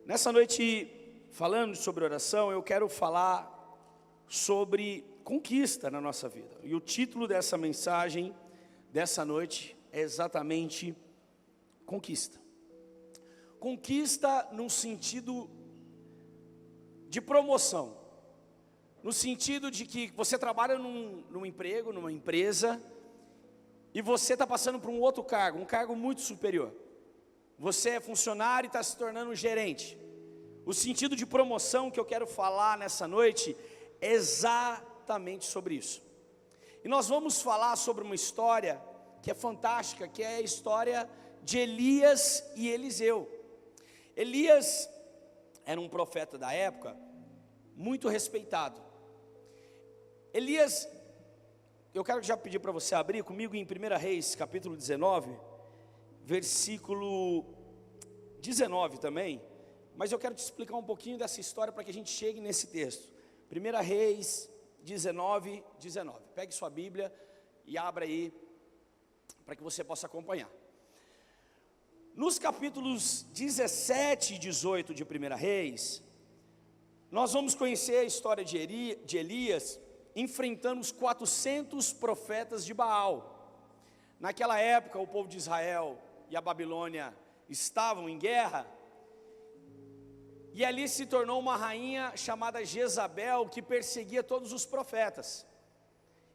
Nessa noite, falando sobre oração, eu quero falar sobre conquista na nossa vida. E o título dessa mensagem, dessa noite, é exatamente conquista. Conquista no sentido de promoção. No sentido de que você trabalha num emprego, numa empresa, e você está passando por um outro cargo, um cargo muito superior. Você é funcionário e está se tornando gerente. O sentido de promoção que eu quero falar nessa noite é exatamente sobre isso. E nós vamos falar sobre uma história que é fantástica, que é a história de Elias e Eliseu. Elias era um profeta da época, muito respeitado. Elias, eu quero já pedir para você abrir comigo em 1 Reis, capítulo 19, versículo 19 também, mas eu quero te explicar um pouquinho dessa história para que a gente chegue nesse texto. 1 Reis 19, 19. Pegue sua Bíblia e abra aí para que você possa acompanhar. Nos capítulos 17 e 18 de 1 Reis, nós vamos conhecer a história de Elias enfrentando os 400 profetas de Baal. Naquela época, o povo de Israel e a Babilônia estavam em guerra, e ali se tornou uma rainha chamada Jezabel, que perseguia todos os profetas,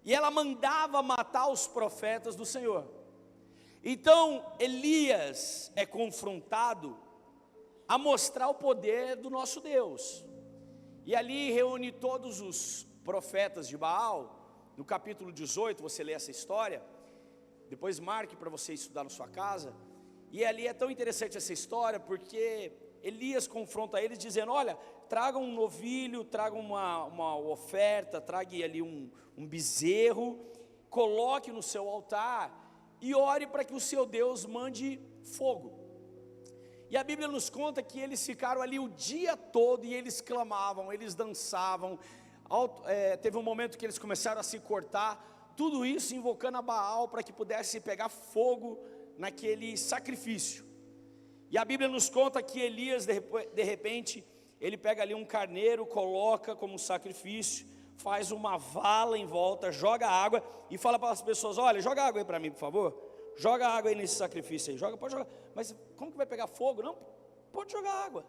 e ela mandava matar os profetas do Senhor. Então Elias é confrontado a mostrar o poder do nosso Deus, e ali reúne todos os profetas de Baal. No capítulo 18 você lê essa história, depois marque para você estudar na sua casa. E ali é tão interessante essa história, porque Elias confronta eles dizendo: olha, traga um novilho, traga uma oferta, traga ali um bezerro, coloque no seu altar e ore para que o seu Deus mande fogo. E a Bíblia nos conta que eles ficaram ali o dia todo e eles clamavam, eles dançavam. Teve um momento que eles começaram a se cortar, tudo isso invocando a Baal para que pudesse pegar fogo naquele sacrifício. E a Bíblia nos conta que Elias, de repente, ele pega ali um carneiro, coloca como sacrifício, faz uma vala em volta, joga água e fala para as pessoas: olha, joga água aí para mim, por favor, joga água aí nesse sacrifício aí, pode jogar. Mas como que vai pegar fogo? Não, pode jogar água.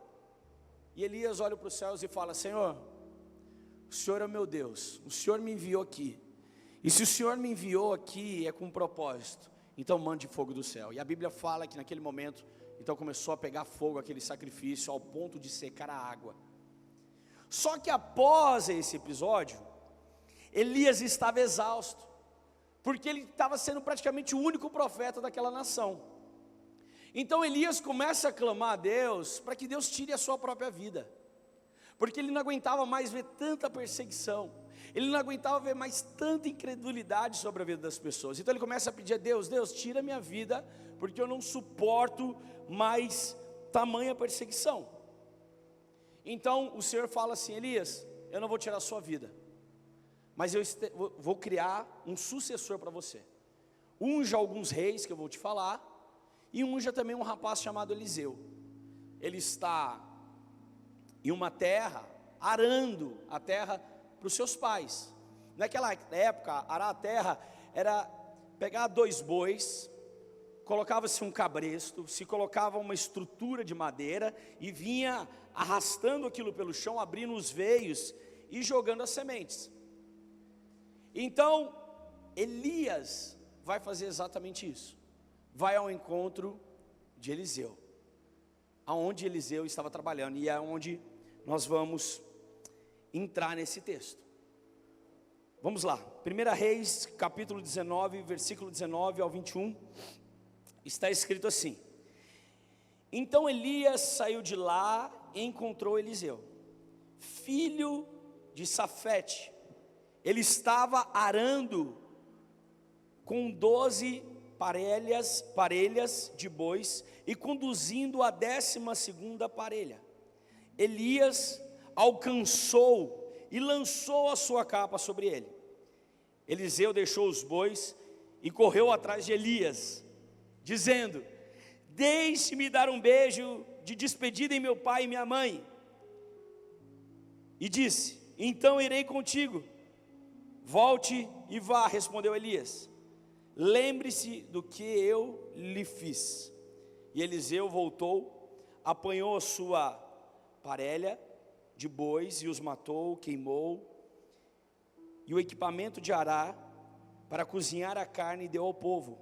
E Elias olha para os céus e fala: Senhor, o Senhor é meu Deus, o Senhor me enviou aqui, e se o Senhor me enviou aqui é com um propósito, então mande fogo do céu. E a Bíblia fala que naquele momento, então começou a pegar fogo aquele sacrifício, ao ponto de secar a água. Só que após esse episódio, Elias estava exausto, porque ele estava sendo praticamente o único profeta daquela nação. Então Elias começa a clamar a Deus, para que Deus tire a sua própria vida, porque ele não aguentava mais ver tanta perseguição, ele não aguentava ver mais tanta incredulidade sobre a vida das pessoas. Então ele começa a pedir a Deus: Deus, tira a minha vida, porque eu não suporto mais tamanha perseguição. Então o Senhor fala assim: Elias, eu não vou tirar a sua vida, mas eu vou criar um sucessor para você. Unja alguns reis que eu vou te falar, e unja também um rapaz chamado Eliseu. Ele está em uma terra, arando a terra para os seus pais. Naquela época, arar a terra era pegar 2 bois, colocava-se um cabresto, se colocava uma estrutura de madeira e vinha arrastando aquilo pelo chão, abrindo os veios e jogando as sementes. Então Elias vai fazer exatamente isso, vai ao encontro de Eliseu, aonde Eliseu estava trabalhando, e é onde nós vamos entrar nesse texto. Vamos lá, 1 Reis, capítulo 19, versículo 19 ao 21, está escrito assim: então Elias saiu de lá e encontrou Eliseu, filho de Safete. Ele estava arando com 12 parelhas de bois e conduzindo a 12ª parelha. Elias alcançou e lançou a sua capa sobre ele. Eliseu deixou os bois e correu atrás de Elias, dizendo: deixe-me dar um beijo de despedida em meu pai e minha mãe. E disse: então irei contigo. Volte e vá, respondeu Elias. Lembre-se do que eu lhe fiz. E Eliseu voltou, apanhou a sua parelha de bois e os matou, queimou, e o equipamento de arar para cozinhar a carne deu ao povo.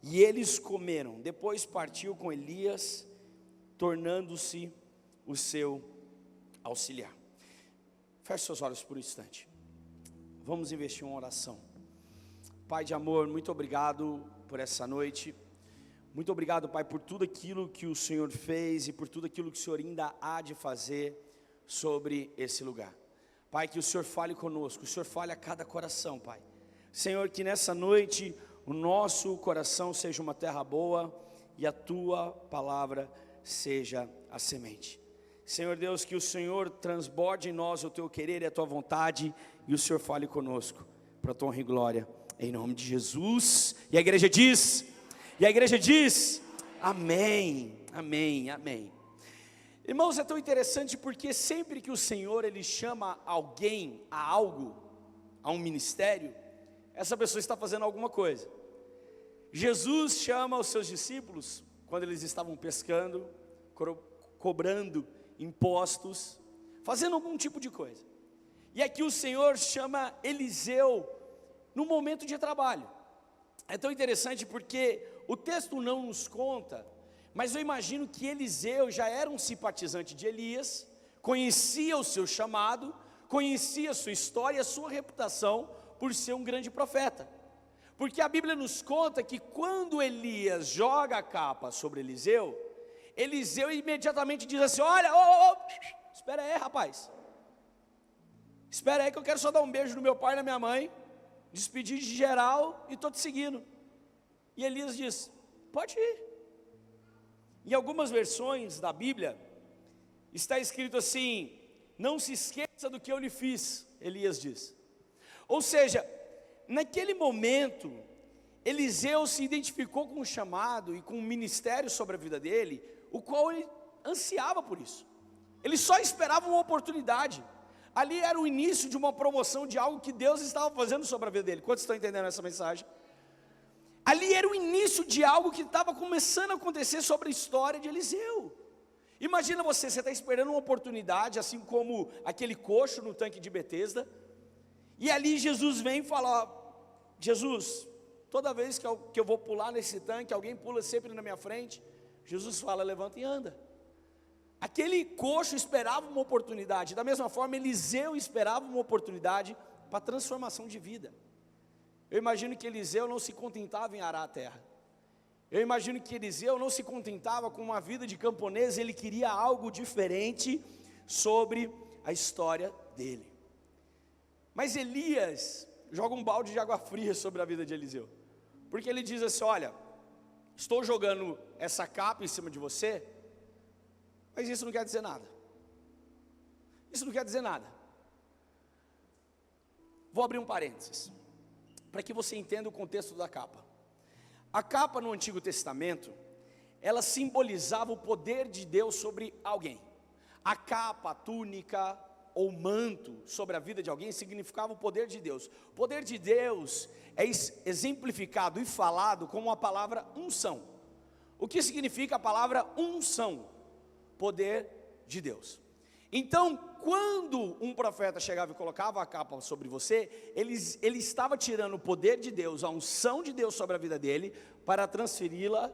E eles comeram. Depois partiu com Elias, tornando-se o seu auxiliar. Feche seus olhos por um instante. Vamos investir em uma oração. Pai de amor, muito obrigado por essa noite. Muito obrigado, Pai, por tudo aquilo que o Senhor fez e por tudo aquilo que o Senhor ainda há de fazer sobre esse lugar. Pai, que o Senhor fale conosco, o Senhor fale a cada coração, Pai. Senhor, que nessa noite o nosso coração seja uma terra boa e a Tua palavra seja a semente. Senhor Deus, que o Senhor transborde em nós o Teu querer e a Tua vontade, e o Senhor fale conosco, para a Tua honra e glória, em nome de Jesus. E a igreja diz, amém, amém, amém. Irmãos, é tão interessante porque sempre que o Senhor Ele chama alguém a algo, a um ministério, essa pessoa está fazendo alguma coisa. Jesus chama os seus discípulos, quando eles estavam pescando, cobrando impostos, fazendo algum tipo de coisa. E aqui o Senhor chama Eliseu no momento de trabalho. É tão interessante porque o texto não nos conta, mas eu imagino que Eliseu já era um simpatizante de Elias, conhecia o seu chamado, conhecia a sua história e a sua reputação por ser um grande profeta. Porque a Bíblia nos conta que quando Elias joga a capa sobre Eliseu, Eliseu imediatamente diz assim: olha, espera aí, rapaz, espera aí que eu quero só dar um beijo no meu pai e na minha mãe, despedir de geral e estou te seguindo. E Elias diz: pode ir. Em algumas versões da Bíblia está escrito assim: não se esqueça do que eu lhe fiz, Elias diz. Ou seja, naquele momento Eliseu se identificou com o chamado e com o ministério sobre a vida dele, o qual ele ansiava por isso. Ele só esperava uma oportunidade. Ali era o início de uma promoção de algo que Deus estava fazendo sobre a vida dele. Quantos estão entendendo essa mensagem? Ali era o início de algo que estava começando a acontecer sobre a história de Eliseu. Imagina você está esperando uma oportunidade, assim como aquele coxo no tanque de Betesda, e ali Jesus vem e fala: Jesus, toda vez que eu vou pular nesse tanque, alguém pula sempre na minha frente. Jesus fala: levanta e anda. Aquele coxo esperava uma oportunidade, da mesma forma Eliseu esperava uma oportunidade para transformação de vida. Eu imagino que Eliseu não se contentava em arar a terra. Eu imagino que Eliseu não se contentava com uma vida de camponês, ele queria algo diferente sobre a história dele. Mas Elias joga um balde de água fria sobre a vida de Eliseu, porque ele diz assim: olha, estou jogando essa capa em cima de você, mas isso não quer dizer nada. Isso não quer dizer nada. Vou abrir um parênteses, para que você entenda o contexto da capa. A capa no Antigo Testamento, ela simbolizava o poder de Deus sobre alguém. A capa, a túnica ou manto sobre a vida de alguém significava o poder de Deus. O poder de Deus é exemplificado e falado como a palavra unção. O que significa a palavra unção? Poder de Deus. Então, quando um profeta chegava e colocava a capa sobre você, ele estava tirando o poder de Deus, a unção de Deus sobre a vida dele, para transferi-la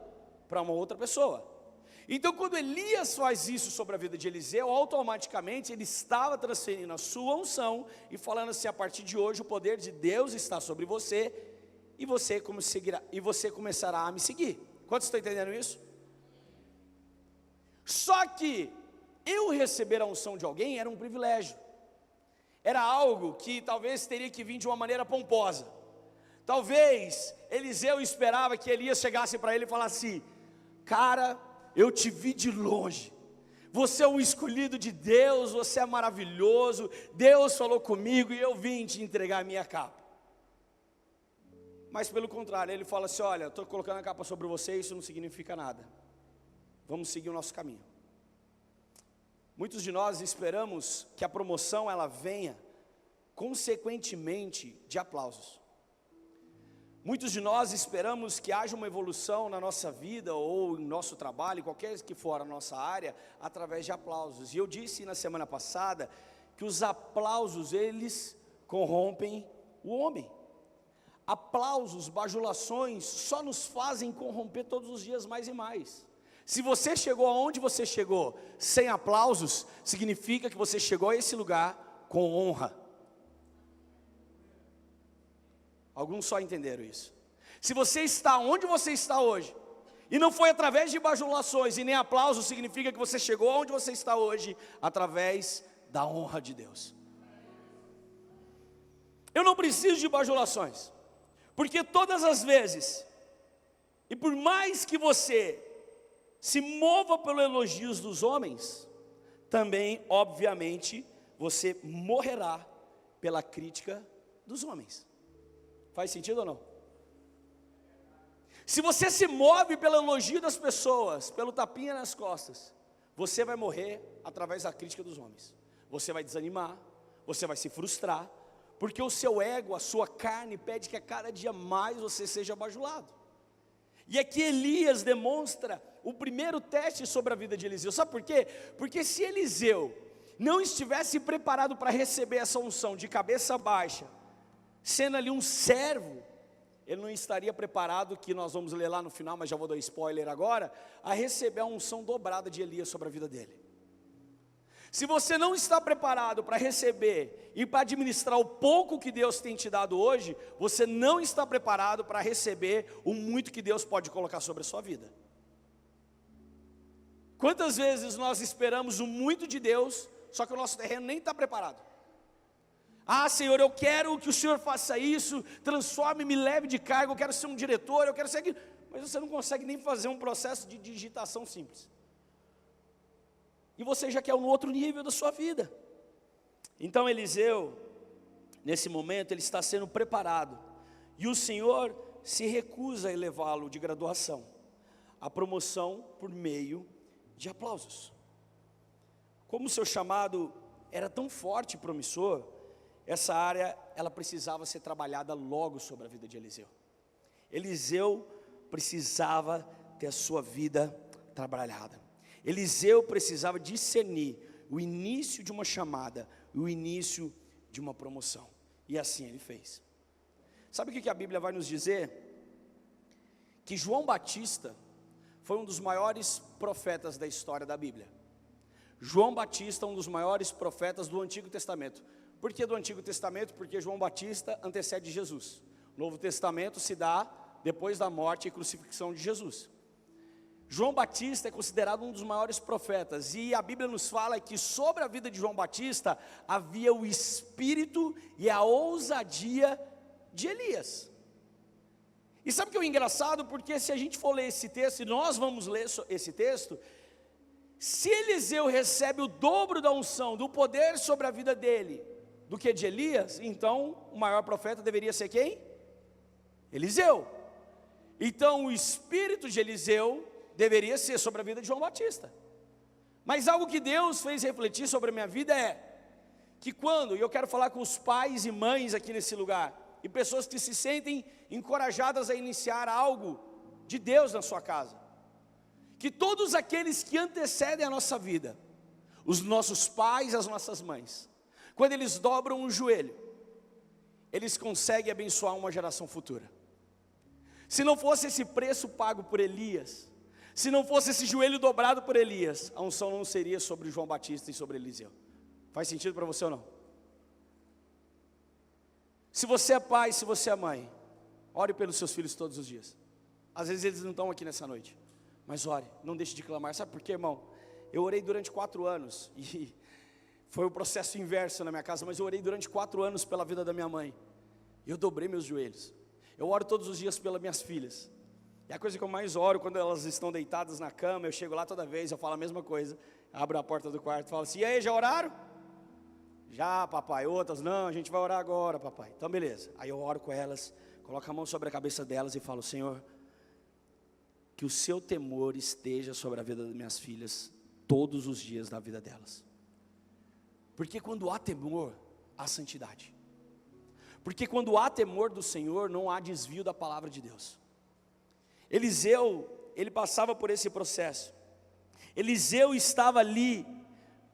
para uma outra pessoa. Então, quando Elias faz isso sobre a vida de Eliseu, automaticamente ele estava transferindo a sua unção e falando assim: a partir de hoje o poder de Deus está sobre você e você começará a me seguir. Quantos estão entendendo isso? Só que eu receber a unção de alguém era um privilégio, era algo que talvez teria que vir de uma maneira pomposa. Talvez Eliseu esperava que Elias chegasse para ele e falasse: cara, eu te vi de longe, você é um escolhido de Deus, você é maravilhoso, Deus falou comigo e eu vim te entregar a minha capa. Mas pelo contrário, ele fala assim: olha, estou colocando a capa sobre você, isso não significa nada, vamos seguir o nosso caminho. Muitos de nós esperamos que a promoção ela venha consequentemente de aplausos. Muitos de nós esperamos que haja uma evolução na nossa vida ou em nosso trabalho, qualquer que for a nossa área, através de aplausos. E eu disse na semana passada que os aplausos, eles corrompem o homem. Aplausos, bajulações, só nos fazem corromper todos os dias mais e mais. Se você chegou aonde você chegou sem aplausos, significa que você chegou a esse lugar com honra. Alguns só entenderam isso. Se você está onde você está hoje, e não foi através de bajulações e nem aplausos, significa que você chegou aonde você está hoje, através da honra de Deus. Eu não preciso de bajulações, porque todas as vezes, e por mais que você se mova pelos elogios dos homens, também, obviamente, você morrerá pela crítica dos homens. Faz sentido ou não? Se você se move pelo elogio das pessoas, pelo tapinha nas costas, você vai morrer através da crítica dos homens. Você vai desanimar, você vai se frustrar, porque o seu ego, a sua carne pede que a cada dia mais você seja bajulado. E aqui Elias demonstra o primeiro teste sobre a vida de Eliseu. Sabe por quê? Porque se Eliseu não estivesse preparado para receber essa unção de cabeça baixa, sendo ali um servo, ele não estaria preparado, que nós vamos ler lá no final, mas já vou dar spoiler agora, a receber a unção dobrada de Elias sobre a vida dele. Se você não está preparado para receber e para administrar o pouco que Deus tem te dado hoje, você não está preparado para receber o muito que Deus pode colocar sobre a sua vida. Quantas vezes nós esperamos o muito de Deus, só que o nosso terreno nem está preparado? Ah, Senhor, eu quero que o Senhor faça isso, transforme, me leve de cargo, eu quero ser um diretor, eu quero ser aquilo. Mas você não consegue nem fazer um processo de digitação simples. E você já quer um outro nível da sua vida. Então Eliseu, nesse momento, ele está sendo preparado. E o Senhor se recusa a elevá-lo de graduação, a promoção por meio de aplausos. Como o seu chamado era tão forte e promissor, essa área, ela precisava ser trabalhada logo sobre a vida de Eliseu. Eliseu precisava ter a sua vida trabalhada. Eliseu precisava discernir o início de uma chamada, o início de uma promoção. E assim ele fez. Sabe o que a Bíblia vai nos dizer? Que João Batista foi um dos maiores profetas da história da Bíblia. João Batista, um dos maiores profetas do Antigo Testamento. Por que do Antigo Testamento? Porque João Batista antecede Jesus. O Novo Testamento se dá depois da morte e crucifixão de Jesus. João Batista é considerado um dos maiores profetas, e a Bíblia nos fala que sobre a vida de João Batista havia o espírito e a ousadia de Elias. E sabe o que é engraçado? Porque se a gente for ler esse texto, e nós vamos ler esse texto, se Eliseu recebe o dobro da unção, do poder sobre a vida dele, do que de Elias, então o maior profeta deveria ser quem? Eliseu. Então o espírito de Eliseu deveria ser sobre a vida de João Batista. Mas algo que Deus fez refletir sobre a minha vida é que quando, e eu quero falar com os pais e mães aqui nesse lugar, e pessoas que se sentem encorajadas a iniciar algo de Deus na sua casa, que todos aqueles que antecedem a nossa vida, os nossos pais, as nossas mães, quando eles dobram o joelho, eles conseguem abençoar uma geração futura. Se não fosse esse preço pago por Elias, se não fosse esse joelho dobrado por Elias, a unção não seria sobre João Batista e sobre Eliseu. Faz sentido para você ou não? Se você é pai, se você é mãe, ore pelos seus filhos todos os dias. Às vezes eles não estão aqui nessa noite, mas ore, não deixe de clamar. Sabe por quê, irmão? Eu orei durante 4 anos, e foi o processo inverso na minha casa, mas eu orei durante 4 anos pela vida da minha mãe. Eu dobrei meus joelhos. Eu oro todos os dias pelas minhas filhas. E a coisa que eu mais oro quando elas estão deitadas na cama, eu chego lá toda vez, eu falo a mesma coisa, abro a porta do quarto e falo assim: e aí, já oraram? Já, papai. Outras, não, a gente vai orar agora, papai. Então beleza, aí eu oro com elas, coloco a mão sobre a cabeça delas e falo: Senhor, que o seu temor esteja sobre a vida das minhas filhas todos os dias da vida delas. Porque quando há temor, há santidade. Porque quando há temor do Senhor, não há desvio da palavra de Deus. Eliseu, ele passava por esse processo. Eliseu estava ali,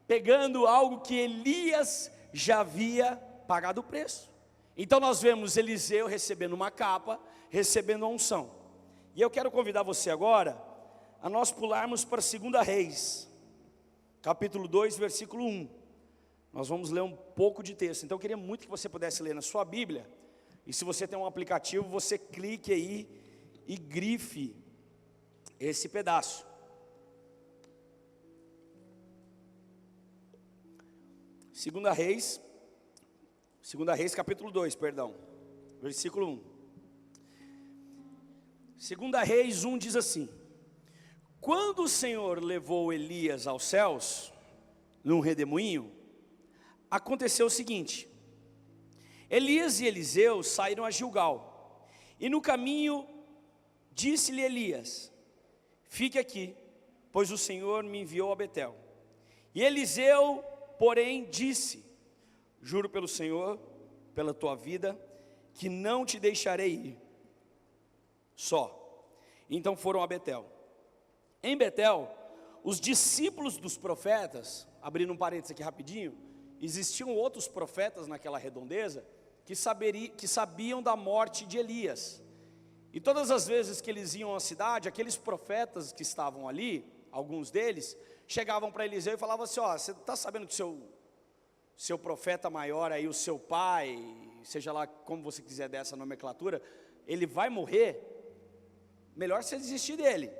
pegando algo que Elias já havia pagado o preço. Então nós vemos Eliseu recebendo uma capa, recebendo a unção. E eu quero convidar você agora, a nós pularmos para 2 Reis, capítulo 2, versículo 1. Nós vamos ler um pouco de texto. Então eu queria muito que você pudesse ler na sua Bíblia. E se você tem um aplicativo, você clique aí e grife esse pedaço. 2 Reis capítulo 2, perdão, versículo 1. 2 Reis 1 diz assim: quando o Senhor levou Elias aos céus, num redemoinho, aconteceu o seguinte: Elias e Eliseu saíram a Gilgal, e no caminho disse-lhe Elias: fique aqui, pois o Senhor me enviou a Betel. E Eliseu, porém, disse: juro pelo Senhor, pela tua vida, que não te deixarei ir só. Então foram a Betel. Em Betel, os discípulos dos profetas, abrindo um parênteses aqui rapidinho, existiam outros profetas naquela redondeza que sabiam da morte de Elias. E todas as vezes que eles iam à cidade, aqueles profetas que estavam ali, alguns deles, chegavam para Eliseu e falavam assim: ó, você está sabendo que seu profeta maior aí, o seu pai, seja lá como você quiser dessa nomenclatura, ele vai morrer, melhor você desistir dele.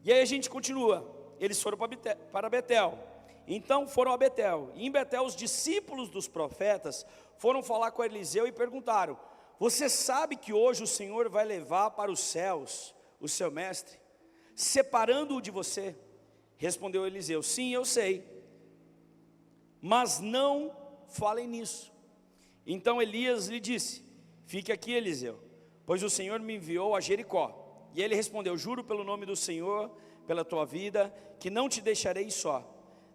E aí a gente continua, eles foram para Betel. Então foram a Betel, e em Betel os discípulos dos profetas foram falar com Eliseu e perguntaram: você sabe que hoje o Senhor vai levar para os céus o seu mestre, separando-o de você? Respondeu Eliseu: sim, eu sei, mas não falem nisso. Então Elias lhe disse: fique aqui, Eliseu, pois o Senhor me enviou a Jericó. E ele respondeu: juro pelo nome do Senhor, pela tua vida, que não te deixarei só.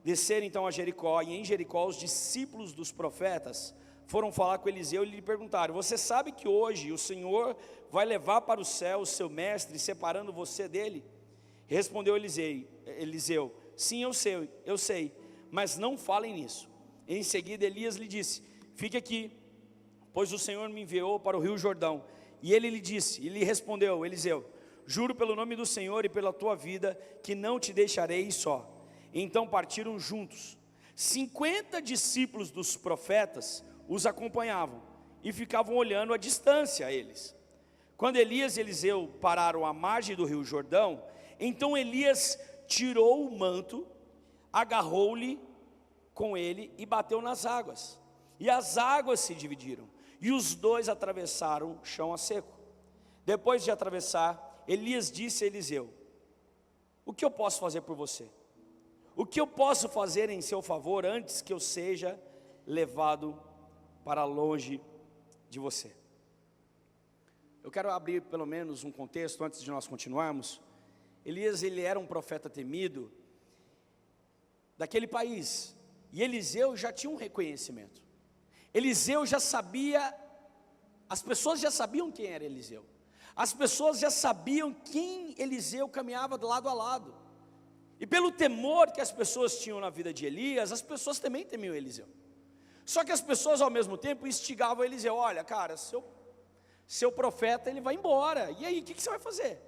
Desceram então a Jericó, e em Jericó os discípulos dos profetas foram falar com Eliseu e lhe perguntaram: você sabe que hoje o Senhor vai levar para o céu o seu mestre, separando você dele? Respondeu Eliseu: sim, eu sei, mas não falem nisso. Em seguida Elias lhe disse: fique aqui, pois o Senhor me enviou para o rio Jordão. E ele lhe respondeu, Eliseu: juro pelo nome do Senhor e pela tua vida, que não te deixarei só. Então partiram juntos. 50 discípulos dos profetas os acompanhavam e ficavam olhando à distância a eles. Quando Elias e Eliseu pararam à margem do rio Jordão, então Elias tirou o manto, agarrou-lhe com ele e bateu nas águas. E as águas se dividiram, e os dois atravessaram o chão a seco. Depois de atravessar, Elias disse a Eliseu: o que eu posso fazer por você? O que eu posso fazer em seu favor antes que eu seja levado para longe de você? Eu quero abrir pelo menos um contexto antes de nós continuarmos. Elias, ele era um profeta temido daquele país, e Eliseu já tinha um reconhecimento. Eliseu já sabia, as pessoas já sabiam quem era Eliseu. As pessoas já sabiam quem Eliseu caminhava do lado a lado. E pelo temor que as pessoas tinham na vida de Elias, as pessoas também temiam Eliseu. Só que as pessoas ao mesmo tempo instigavam Eliseu: olha, cara, seu profeta, ele vai embora, e aí, o que você vai fazer?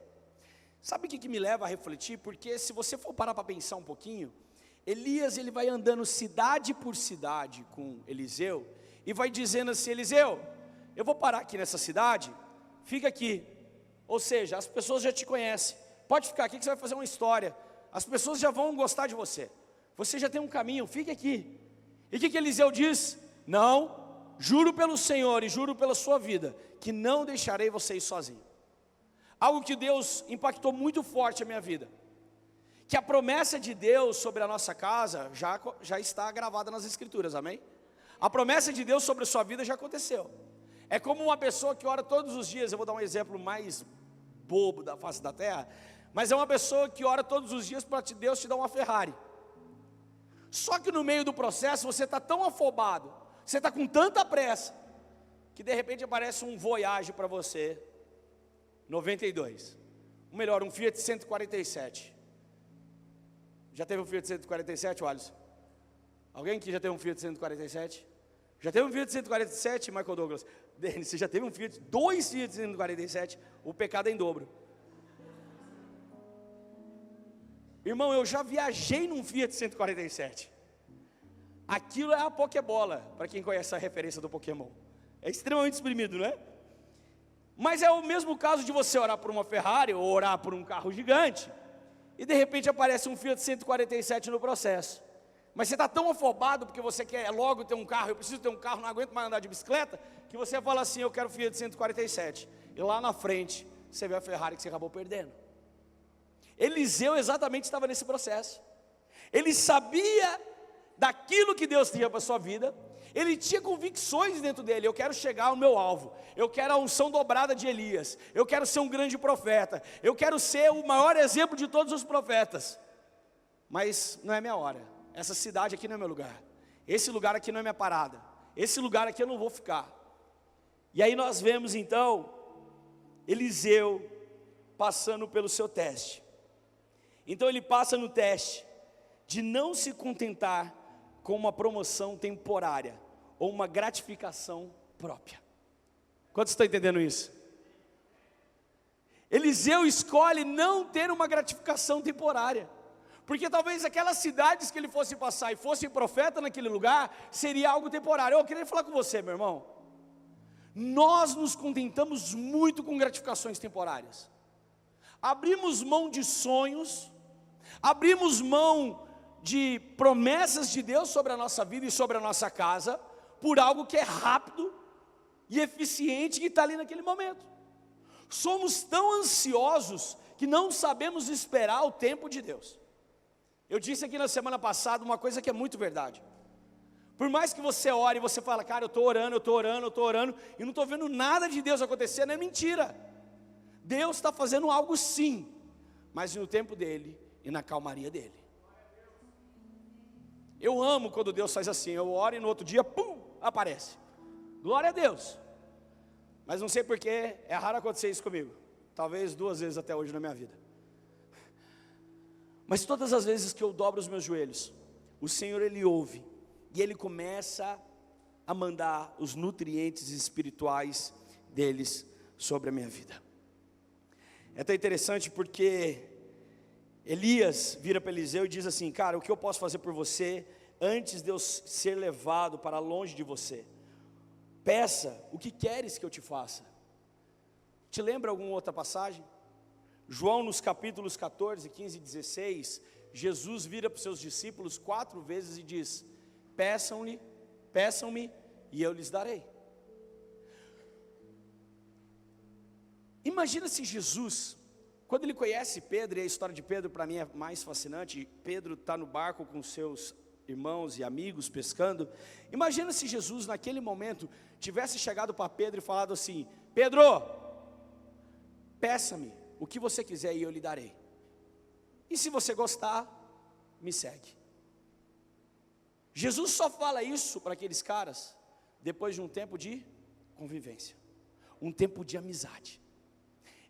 Sabe o que me leva a refletir? Porque se você for parar para pensar um pouquinho, Elias, ele vai andando cidade por cidade com Eliseu, e vai dizendo assim: Eliseu, eu vou parar aqui nessa cidade, fica aqui. Ou seja, as pessoas já te conhecem, pode ficar aqui que você vai fazer uma história, as pessoas já vão gostar de você, você já tem um caminho, fique aqui. E o que Eliseu diz? Não, juro pelo Senhor e juro pela sua vida, que não deixarei você ir sozinho. Algo que Deus impactou muito forte a minha vida, que a promessa de Deus sobre a nossa casa já está gravada nas Escrituras, amém? A promessa de Deus sobre a sua vida já aconteceu. É como uma pessoa que ora todos os dias. Eu vou dar um exemplo mais bobo da face da terra, mas é uma pessoa que ora todos os dias para Deus te dar uma Ferrari. Só que no meio do processo você está tão afobado, você está com tanta pressa, que de repente aparece um Voyage para você, 92. Ou melhor, um Fiat 147. Já teve um Fiat 147, Alisson? Alguém aqui já teve um Fiat 147? Já teve um Fiat 147, Michael Douglas? Denis, você já teve um Fiat, 2 Fiat 147, o pecado é em dobro. Irmão, eu já viajei num Fiat 147. Aquilo é a Pokébola, para quem conhece a referência do Pokémon. É extremamente exprimido, não é? Mas é o mesmo caso de você orar por uma Ferrari ou orar por um carro gigante, e de repente aparece um Fiat 147 no processo. Mas você está tão afobado porque você quer logo ter um carro, eu preciso ter um carro, não aguento mais andar de bicicleta, que você fala assim, eu quero Fiat 147. E lá na frente, você vê a Ferrari que você acabou perdendo. Eliseu exatamente estava nesse processo. Ele sabia daquilo que Deus tinha para a sua vida, ele tinha convicções dentro dele, eu quero chegar ao meu alvo, eu quero a unção dobrada de Elias, eu quero ser um grande profeta, eu quero ser o maior exemplo de todos os profetas, mas não é minha hora, essa cidade aqui não é meu lugar, esse lugar aqui não é minha parada, esse lugar aqui eu não vou ficar. E aí nós vemos então, Eliseu passando pelo seu teste. Então ele passa no teste de não se contentar com uma promoção temporária ou uma gratificação própria. Quantos estão entendendo isso? Eliseu escolhe não ter uma gratificação temporária, porque talvez aquelas cidades que ele fosse passar e fosse profeta naquele lugar, seria algo temporário. Eu queria falar com você, meu irmão, nós nos contentamos muito com gratificações temporárias, abrimos mão de sonhos, abrimos mão de promessas de Deus sobre a nossa vida e sobre a nossa casa, por algo que é rápido e eficiente, que está ali naquele momento. Somos tão ansiosos que não sabemos esperar o tempo de Deus. Eu disse aqui na semana passada uma coisa que é muito verdade. Por mais que você ore e você fala, cara, eu estou orando, e não estou vendo nada de Deus acontecer, não é mentira. Deus está fazendo algo sim, mas no tempo dele e na calmaria dele. Eu amo quando Deus faz assim, eu oro e no outro dia, pum, aparece. Glória a Deus. Mas não sei porquê, é raro acontecer isso comigo. Talvez 2 vezes até hoje na minha vida. Mas todas as vezes que eu dobro os meus joelhos, o Senhor Ele ouve, e Ele começa a mandar os nutrientes espirituais deles sobre a minha vida. É tão interessante porque Elias vira para Eliseu e diz assim, cara, o que eu posso fazer por você antes de eu ser levado para longe de você? Peça o que queres que eu te faça. Te lembra alguma outra passagem? João nos capítulos 14, 15 e 16, Jesus vira para os seus discípulos 4 vezes e diz, peçam-me e eu lhes darei. Imagina se Jesus, quando ele conhece Pedro, e a história de Pedro para mim é mais fascinante, Pedro está no barco com seus irmãos e amigos pescando, imagina se Jesus naquele momento tivesse chegado para Pedro e falado assim, Pedro, peça-me o que você quiser e eu lhe darei, e se você gostar, me segue. Jesus só fala isso para aqueles caras, depois de um tempo de convivência, um tempo de amizade.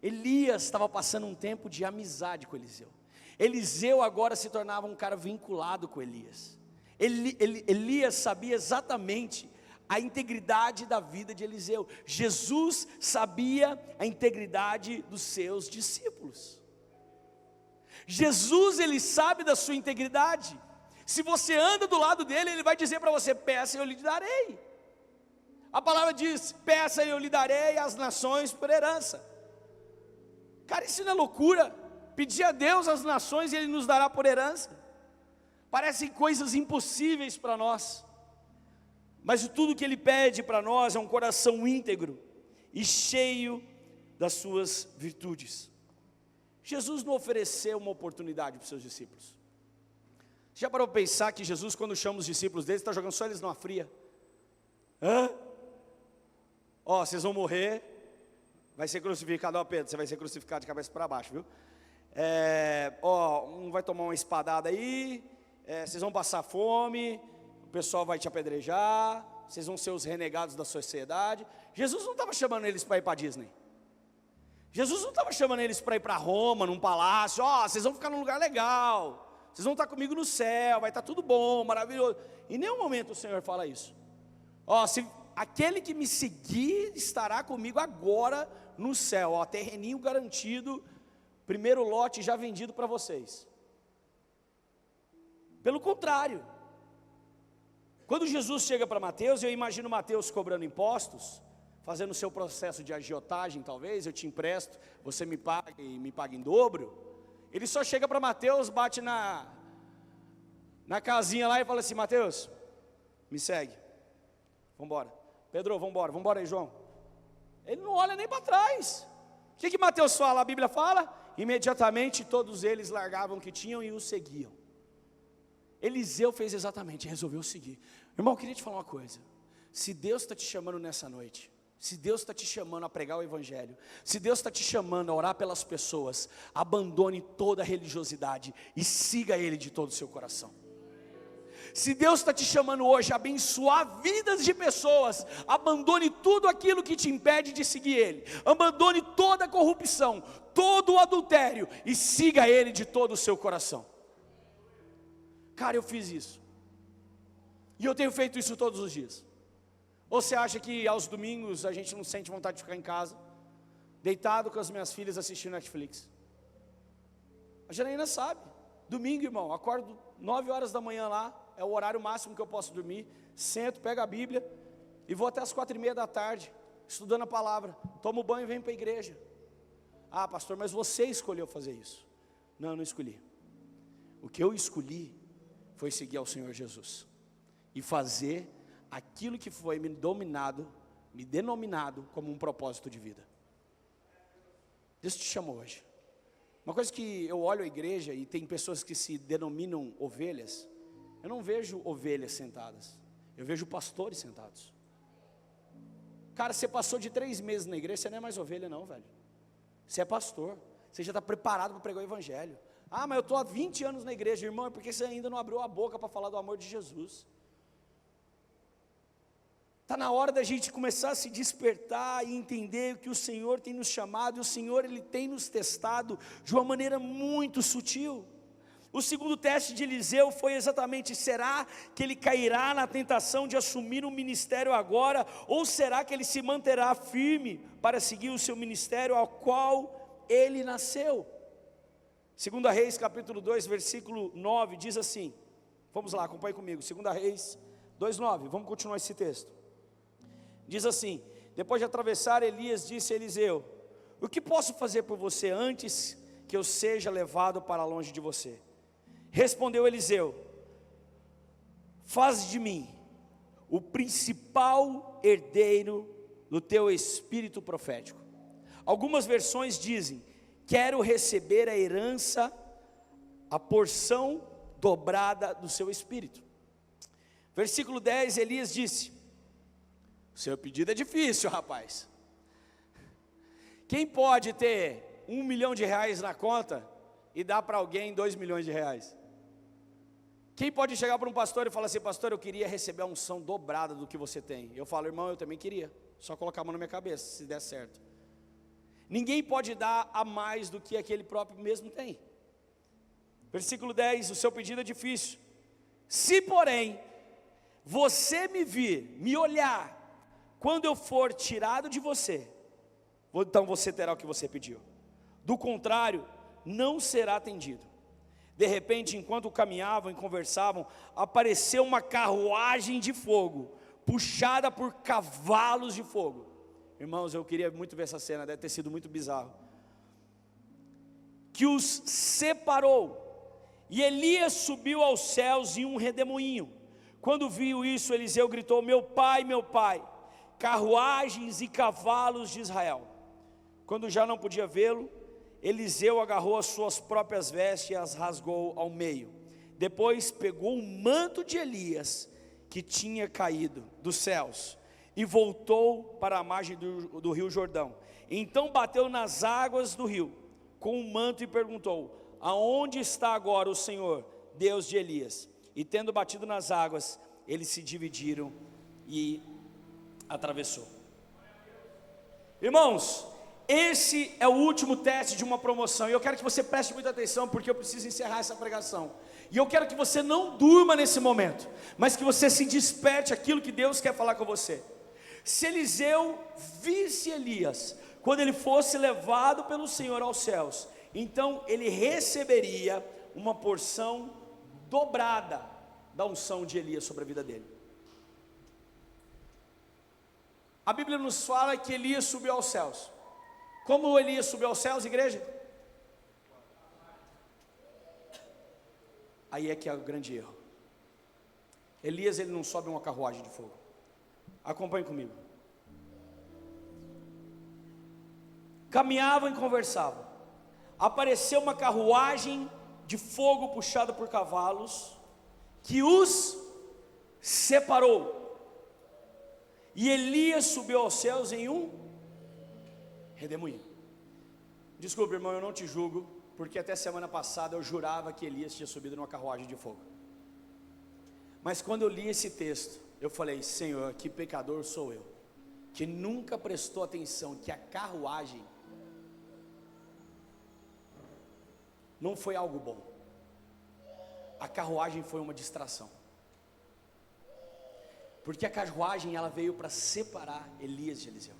Elias estava passando um tempo de amizade com Eliseu. Eliseu agora se tornava um cara vinculado com Elias. Elias sabia exatamente a integridade da vida de Eliseu. Jesus sabia a integridade dos seus discípulos. Jesus, ele sabe da sua integridade. Se você anda do lado dele, ele vai dizer para você, peça e eu lhe darei. A palavra diz, peça e eu lhe darei as nações por herança. Cara, isso não é loucura? Pedir a Deus as nações e Ele nos dará por herança. Parecem coisas impossíveis para nós, mas tudo que Ele pede para nós é um coração íntegro e cheio das suas virtudes. Jesus não ofereceu uma oportunidade para os seus discípulos. Já parou para pensar que Jesus, quando chama os discípulos dele, está jogando só eles numa fria? Vocês vão morrer, vai ser crucificado, Pedro, você vai ser crucificado de cabeça para baixo, viu? Um vai tomar uma espadada aí, vocês vão passar fome, o pessoal vai te apedrejar, vocês vão ser os renegados da sociedade. Jesus não estava chamando eles para ir para a Disney. Jesus não estava chamando eles para ir para Roma, num palácio. Vocês vão ficar num lugar legal, vocês vão estar comigo no céu, vai estar tudo bom, maravilhoso. Em nenhum momento o Senhor fala isso. Se aquele que me seguir estará comigo agora no céu, terreninho garantido, primeiro lote já vendido para vocês. Pelo contrário, quando Jesus chega para Mateus, eu imagino Mateus cobrando impostos, fazendo o seu processo de agiotagem, talvez, eu te empresto, você me paga e me paga em dobro. Ele só chega para Mateus, bate na casinha lá e fala assim: Mateus, me segue, vamos embora. Pedro, vamos embora aí, João. Ele não olha nem para trás. O que Mateus fala? A Bíblia fala: imediatamente todos eles largavam o que tinham e o seguiam. Eliseu fez exatamente, resolveu seguir. Irmão, eu queria te falar uma coisa. Se Deus está te chamando nessa noite, se Deus está te chamando a pregar o Evangelho, se Deus está te chamando a orar pelas pessoas, abandone toda a religiosidade e siga Ele de todo o seu coração. Se Deus está te chamando hoje a abençoar vidas de pessoas, abandone tudo aquilo que te impede de seguir Ele, abandone toda a corrupção, todo o adultério e siga Ele de todo o seu coração. Cara, eu fiz isso, e eu tenho feito isso todos os dias. Ou você acha que aos domingos a gente não sente vontade de ficar em casa, deitado com as minhas filhas assistindo Netflix? A Janaína sabe, domingo, irmão, acordo 9 horas da manhã lá, é o horário máximo que eu posso dormir, sento, pego a Bíblia, e vou até as 4:30 da tarde, estudando a palavra, tomo banho e venho para a igreja. Pastor, mas você escolheu fazer isso. Não, eu não escolhi. O que eu escolhi foi seguir ao Senhor Jesus, e fazer aquilo que foi me denominado como um propósito de vida. Deus te chamou hoje. Uma coisa que eu olho a igreja e tem pessoas que se denominam ovelhas, eu não vejo ovelhas sentadas, eu vejo pastores sentados. Cara, você passou de 3 meses na igreja, você não é mais ovelha não, velho. Você é pastor, você já está preparado para pregar o Evangelho. Mas eu estou há 20 anos na igreja, irmão, é porque você ainda não abriu a boca para falar do amor de Jesus. Está na hora da gente começar a se despertar e entender que o Senhor tem nos chamado, e o Senhor Ele tem nos testado de uma maneira muito sutil. O segundo teste de Eliseu foi exatamente: será que ele cairá na tentação de assumir um ministério agora, ou será que ele se manterá firme para seguir o seu ministério ao qual ele nasceu? 2 Reis capítulo 2 versículo 9 diz assim, vamos lá, acompanhe comigo, 2 Reis 2:9, vamos continuar esse texto. Diz assim: depois de atravessar, Elias disse a Eliseu: o que posso fazer por você antes que eu seja levado para longe de você? Respondeu Eliseu: faz de mim o principal herdeiro do teu espírito profético. Algumas versões dizem: quero receber a herança, a porção dobrada do seu espírito. Versículo 10, Elias disse: o seu pedido é difícil, rapaz. Quem pode ter R$1 milhão na conta e dar para alguém R$2 milhões? Quem pode chegar para um pastor e falar assim: pastor, eu queria receber a unção dobrada do que você tem? Eu falo: irmão, eu também queria, só colocar a mão na minha cabeça, se der certo. Ninguém pode dar a mais do que aquele próprio mesmo tem. Versículo 10, o seu pedido é difícil. Se porém, você me vir, me olhar, quando eu for tirado de você, então você terá o que você pediu. Do contrário, não será atendido. De repente, enquanto caminhavam e conversavam, apareceu uma carruagem de fogo, puxada por cavalos de fogo. Irmãos, eu queria muito ver essa cena, deve ter sido muito bizarro. Que os separou, e Elias subiu aos céus em um redemoinho. Quando viu isso, Eliseu gritou: meu pai, carruagens e cavalos de Israel. Quando já não podia vê-lo, Eliseu agarrou as suas próprias vestes e as rasgou ao meio. Depois pegou o manto de Elias, que tinha caído dos céus, e voltou para a margem do rio Jordão. Então bateu nas águas do rio com o manto e perguntou: aonde está agora o Senhor, Deus de Elias? e tendo batido nas águas, eles se dividiram e atravessou. Irmãos, esse é o último teste de uma promoção, e eu quero que você preste muita atenção, porque eu preciso encerrar essa pregação, e eu quero que você não durma nesse momento, mas que você se desperte aquilo que Deus quer falar com você. Se Eliseu visse Elias, quando ele fosse levado pelo Senhor aos céus, então ele receberia uma porção dobrada da unção de Elias sobre a vida dele. A Bíblia nos fala que Elias subiu aos céus. Como Elias subiu aos céus, igreja? Aí é que é o grande erro. Elias, ele não sobe uma carruagem de fogo. Acompanhe comigo. Caminhavam e conversavam. Apareceu uma carruagem de fogo puxada por cavalos, que os separou. E Elias subiu aos céus em um redemoinho. Desculpa, irmão, eu não te julgo, porque até semana passada eu jurava que Elias tinha subido numa carruagem de fogo. Mas quando eu li esse texto, eu falei: Senhor, que pecador sou eu, que nunca prestou atenção que a carruagem não foi algo bom. A carruagem foi uma distração. Porque a carruagem, ela veio para separar Elias de Eliseu.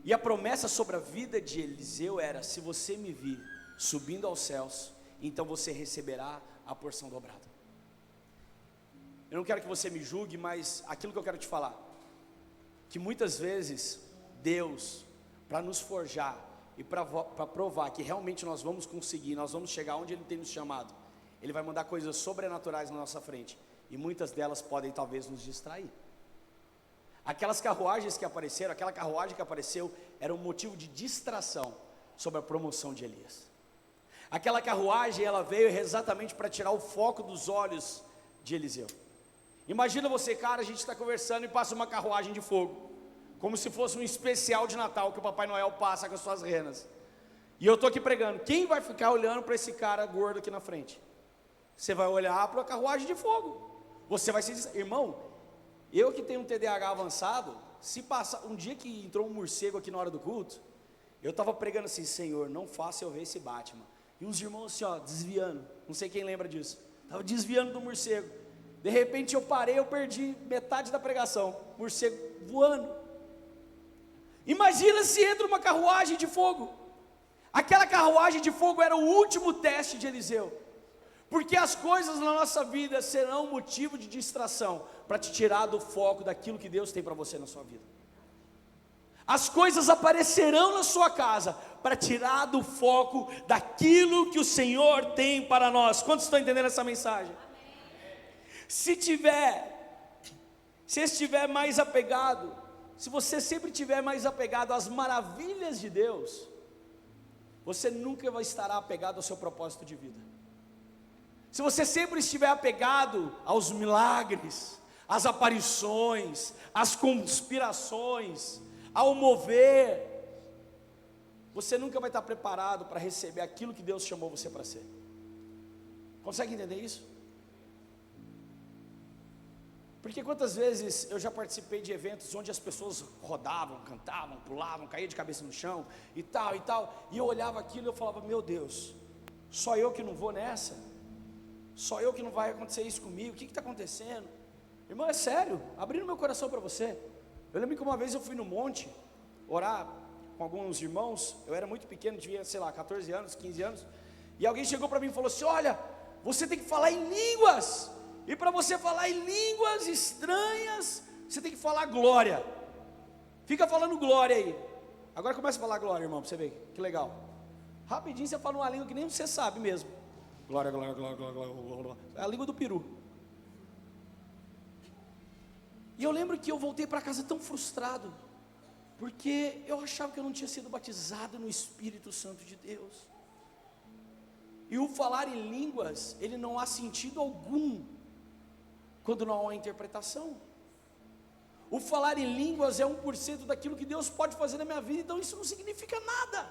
E a promessa sobre a vida de Eliseu era: se você me vir subindo aos céus, então você receberá a porção dobrada. Eu não quero que você me julgue, mas aquilo que eu quero te falar, que muitas vezes Deus, para nos forjar e para provar que realmente nós vamos conseguir, nós vamos chegar onde Ele tem nos chamado, Ele vai mandar coisas sobrenaturais na nossa frente, e muitas delas podem talvez nos distrair. Aquelas carruagens que apareceram, aquela carruagem que apareceu, era um motivo de distração sobre a promoção de Elias. Aquela carruagem, ela veio exatamente para tirar o foco dos olhos de Eliseu. Imagina você, cara, a gente está conversando e passa uma carruagem de fogo, como se fosse um especial de Natal que o Papai Noel passa com as suas renas. E eu estou aqui pregando, quem vai ficar olhando para esse cara gordo aqui na frente? Você vai olhar para a carruagem de fogo. Você vai se dizer: irmão, eu que tenho um TDAH avançado, se passar, um dia que entrou um morcego aqui na hora do culto, eu estava pregando assim: Senhor, não faça eu ver esse Batman. E uns irmãos assim, ó, desviando, não sei quem lembra disso, estava desviando do morcego. De repente eu parei, eu perdi metade da pregação, morcego voando. Imagina se entra uma carruagem de fogo. Aquela carruagem de fogo era o último teste de Eliseu, porque as coisas na nossa vida serão motivo de distração, para te tirar do foco daquilo que Deus tem para você na sua vida. As coisas aparecerão na sua casa, para tirar do foco daquilo que o Senhor tem para nós. Quantos estão entendendo essa mensagem? Se estiver mais apegado, se você sempre estiver mais apegado às maravilhas de Deus, você nunca vai estar apegado ao seu propósito de vida. Se você sempre estiver apegado aos milagres, às aparições, às conspirações, ao mover, você nunca vai estar preparado para receber aquilo que Deus chamou você para ser. Consegue entender isso? Porque quantas vezes eu já participei de eventos onde as pessoas rodavam, cantavam, pulavam, caíam de cabeça no chão e tal, e eu olhava aquilo e eu falava: meu Deus, só eu que não vou nessa? Só eu que não vai acontecer isso comigo? O que está acontecendo? Irmão, é sério, abrindo meu coração para você. Eu lembro que uma vez eu fui no monte orar com alguns irmãos, eu era muito pequeno, devia, 14 anos, 15 anos, e alguém chegou para mim e falou assim: olha, você tem que falar em línguas. E para você falar em línguas estranhas, você tem que falar glória. Fica falando glória aí. Agora começa a falar glória, irmão, para você ver que legal. Rapidinho você fala uma língua que nem você sabe mesmo. Glória, glória, glória, glória, glória, glória. É a língua do peru. E eu lembro que eu voltei para casa tão frustrado, porque eu achava que eu não tinha sido batizado no Espírito Santo de Deus. E o falar em línguas, ele não há sentido algum quando não há interpretação. O falar em línguas é 1% daquilo que Deus pode fazer na minha vida, então isso não significa nada.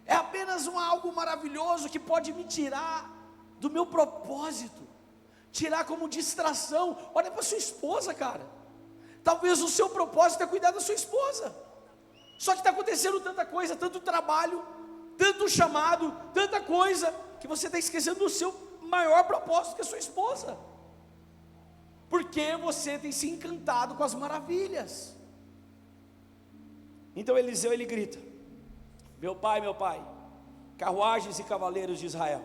É apenas algo maravilhoso que pode me tirar do meu propósito. tirar como distração. Olha para sua esposa, cara. Talvez o seu propósito é cuidar da sua esposa. Só que está acontecendo tanta coisa, tanto trabalho, tanto chamado, tanta coisa, que você está esquecendo do seu maior propósito, que é a sua esposa. Porque você tem se encantado com as maravilhas. Então Eliseu, ele grita: meu pai, carruagens e cavaleiros de Israel.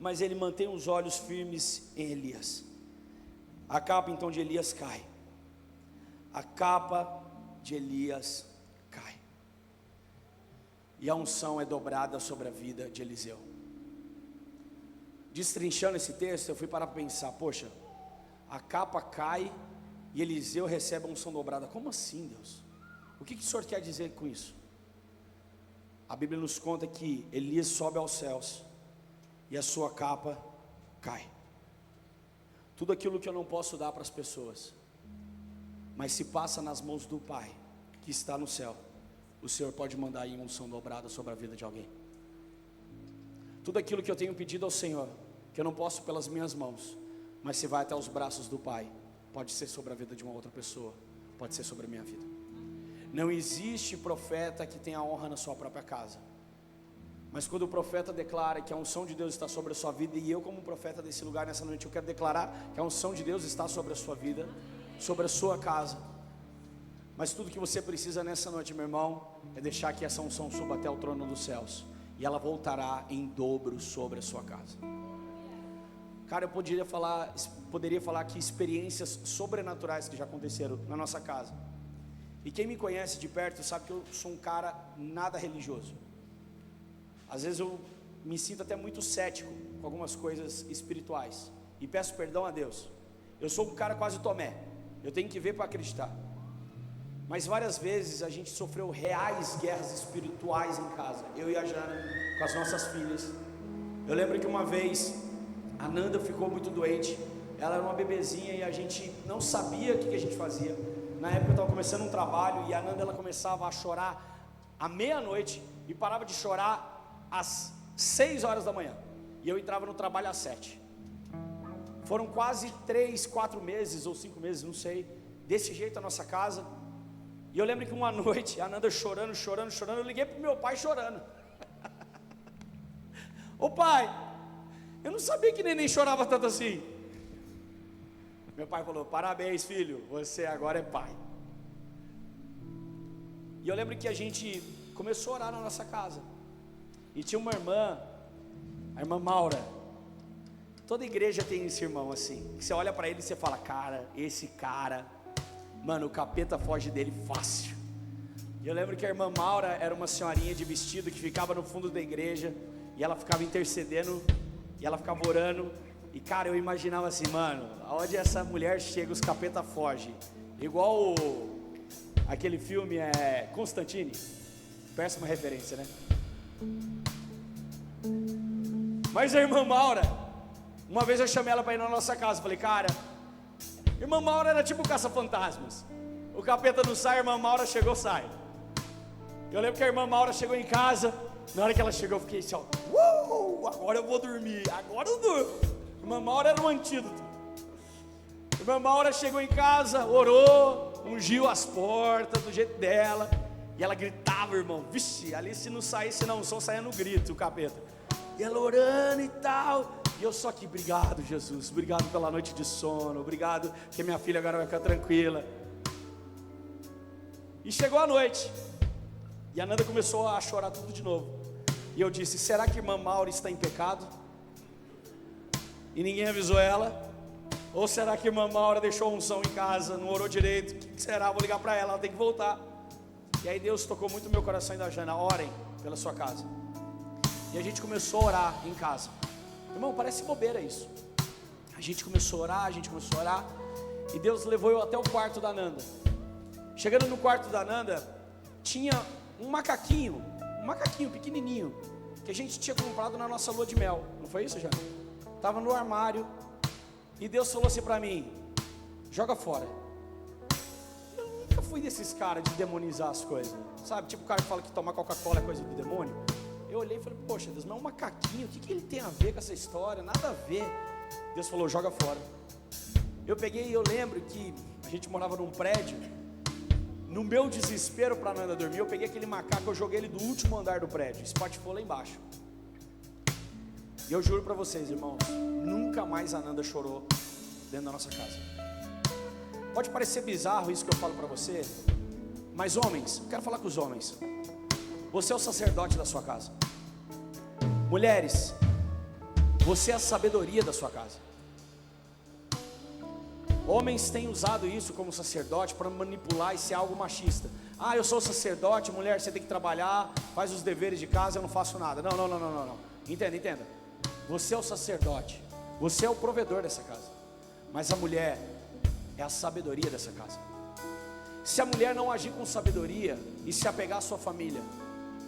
Mas ele mantém os olhos firmes em Elias. A capa então de Elias cai. A capa de Elias cai. E a unção é dobrada sobre a vida de Eliseu. Destrinchando esse texto, eu fui parar para pensar: poxa, a capa cai e Eliseu recebe a unção dobrada. Como assim, Deus? O que o Senhor quer dizer com isso? A Bíblia nos conta que Elias sobe aos céus e a sua capa cai. Tudo aquilo que eu não posso dar para as pessoas, mas se passa nas mãos do Pai que está no céu, o Senhor pode mandar aí uma unção dobrada sobre a vida de alguém. Tudo aquilo que eu tenho pedido ao Senhor, que eu não posso pelas minhas mãos, mas se vai até os braços do Pai, pode ser sobre a vida de uma outra pessoa, pode ser sobre a minha vida. Não existe profeta que tenha honra na sua própria casa, mas quando o profeta declara que a unção de Deus está sobre a sua vida, e eu como profeta desse lugar nessa noite, eu quero declarar que a unção de Deus está sobre a sua vida, sobre a sua casa. Mas tudo que você precisa nessa noite, meu irmão, é deixar que essa unção suba até o trono dos céus, e ela voltará em dobro sobre a sua casa. Cara, eu poderia falar aqui experiências sobrenaturais que já aconteceram na nossa casa. E quem me conhece de perto sabe que eu sou um cara nada religioso. Às vezes eu me sinto até muito cético com algumas coisas espirituais, e peço perdão a Deus. Eu sou um cara quase Tomé, eu tenho que ver para acreditar. Mas várias vezes a gente sofreu reais guerras espirituais em casa, eu e a Jana, com as nossas filhas. Eu lembro que uma vez a Nanda ficou muito doente. Ela era uma bebezinha e a gente não sabia o que a gente fazia. Na época eu estava começando um trabalho, e a Nanda, ela começava a chorar à meia-noite e parava de chorar às 6 horas da manhã, e eu entrava no trabalho às 7. Foram quase 3, 4 meses ou 5 meses, não sei, desse jeito a nossa casa. E eu lembro que uma noite, a Nanda chorando, eu liguei para o meu pai chorando. Ô pai, eu não sabia que neném chorava tanto assim. Meu pai falou: parabéns, filho, você agora é pai. E eu lembro que a gente começou a orar na nossa casa, e tinha uma irmã, a irmã Maura. Toda igreja tem esse irmão assim, que você olha para ele e você fala: cara, esse cara, mano, o capeta foge dele fácil. E eu lembro que a irmã Maura era uma senhorinha de vestido que ficava no fundo da igreja, e ela ficava intercedendo, e ela ficava orando. E cara, eu imaginava assim: mano, aonde essa mulher chega, os capeta fogem. Igual aquele filme Constantine. Péssima referência, né? Mas a irmã Maura, uma vez eu chamei ela para ir na nossa casa. Falei: cara, irmã Maura era tipo caça-fantasmas. O capeta não sai, a irmã Maura chegou, sai. Eu lembro que a irmã Maura chegou em casa. Na hora que ela chegou, eu fiquei assim: ó, agora eu vou dormir, agora eu durmo. Irmã Maura era um antídoto. Irmã Maura chegou em casa, orou, ungiu as portas do jeito dela, e ela gritava, irmão. Vixe, ali se não saísse não, só saia no grito o capeta. E ela orando e tal. E eu só aqui: obrigado, Jesus, obrigado pela noite de sono, obrigado que minha filha agora vai ficar tranquila. E chegou a noite, e a Nanda começou a chorar tudo de novo. E eu disse: será que a irmã Maura está em pecado? E ninguém avisou ela? Ou será que a irmã Maura deixou a unção em casa, não orou direito? O que será? Vou ligar para ela tem que voltar. E aí Deus tocou muito no meu coração e da Jana: orem pela sua casa. E a gente começou a orar em casa. Irmão, parece bobeira isso. A gente começou a orar, e Deus levou eu até o quarto da Nanda. Chegando no quarto da Nanda, tinha um macaquinho pequenininho, que a gente tinha comprado na nossa lua de mel. Não foi isso, Jana? Estava no armário, e Deus falou assim para mim: joga fora. Eu nunca fui desses caras de demonizar as coisas, sabe? Tipo o cara que fala que tomar Coca-Cola é coisa do demônio. Eu olhei e falei: poxa Deus, mas um macaquinho, o que ele tem a ver com essa história? Nada a ver. Deus falou, joga fora. Eu lembro que a gente morava num prédio. No meu desespero para Nanda dormir, eu peguei aquele macaco, eu joguei ele do último andar do prédio, espatifou lá embaixo. E eu juro para vocês, irmãos, nunca mais a Nanda chorou dentro da nossa casa. Pode parecer bizarro isso que eu falo para você, mas homens, eu quero falar com os homens. Você é o sacerdote da sua casa. Mulheres, você é a sabedoria da sua casa. Homens têm usado isso como sacerdote para manipular e ser algo machista. Ah, eu sou sacerdote, mulher, você tem que trabalhar, faz os deveres de casa, eu não faço nada. Não. Entenda. Você é o sacerdote, você é o provedor dessa casa. Mas a mulher é a sabedoria dessa casa. Se a mulher não agir com sabedoria e se apegar à sua família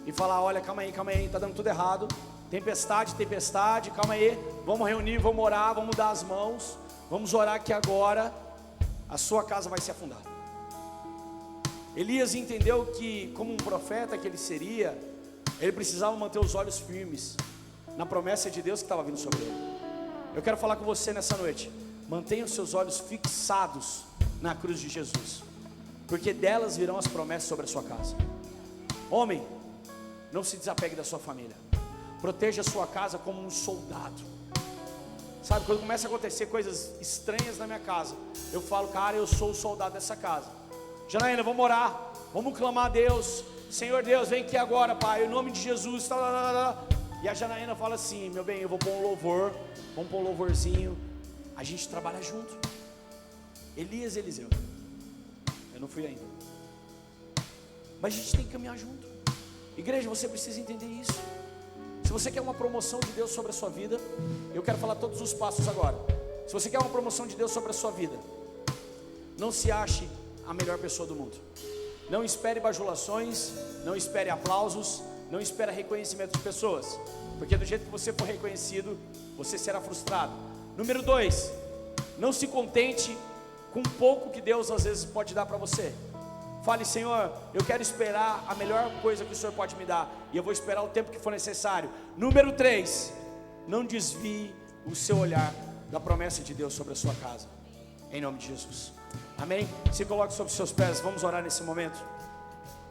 e falar, olha, calma aí, está dando tudo errado, tempestade, calma aí, vamos reunir, vamos orar, vamos dar as mãos, vamos orar que agora a sua casa vai se afundar. Elias entendeu que, como um profeta que ele seria, ele precisava manter os olhos firmes na promessa de Deus que estava vindo sobre ele. Eu quero falar com você nessa noite, mantenha os seus olhos fixados na cruz de Jesus, porque delas virão as promessas sobre a sua casa. Homem, não se desapegue da sua família, proteja a sua casa como um soldado. Sabe, quando começa a acontecer coisas estranhas na minha casa, eu falo, cara, eu sou o soldado dessa casa. Janaína, vamos orar, vamos clamar a Deus. Senhor Deus, vem aqui agora, Pai, em nome de Jesus. E a Janaína fala assim, meu bem, eu vou pôr um louvor, vamos pôr um louvorzinho, a gente trabalha junto. Elias e Eliseu, eu não fui ainda, mas a gente tem que caminhar junto. Igreja, você precisa entender isso. Se você quer uma promoção de Deus sobre a sua vida, eu quero falar todos os passos agora. Se você quer uma promoção de Deus sobre a sua vida, não se ache a melhor pessoa do mundo. Não espere bajulações, não espere aplausos, não espere reconhecimento de pessoas, porque do jeito que você for reconhecido, você será frustrado. Número 2, não se contente com pouco que Deus às vezes pode dar para você. Fale, Senhor, eu quero esperar a melhor coisa que o Senhor pode me dar, e eu vou esperar o tempo que for necessário. Número 3, não desvie o seu olhar da promessa de Deus sobre a sua casa, em nome de Jesus, amém? Se coloque sobre os seus pés, vamos orar nesse momento.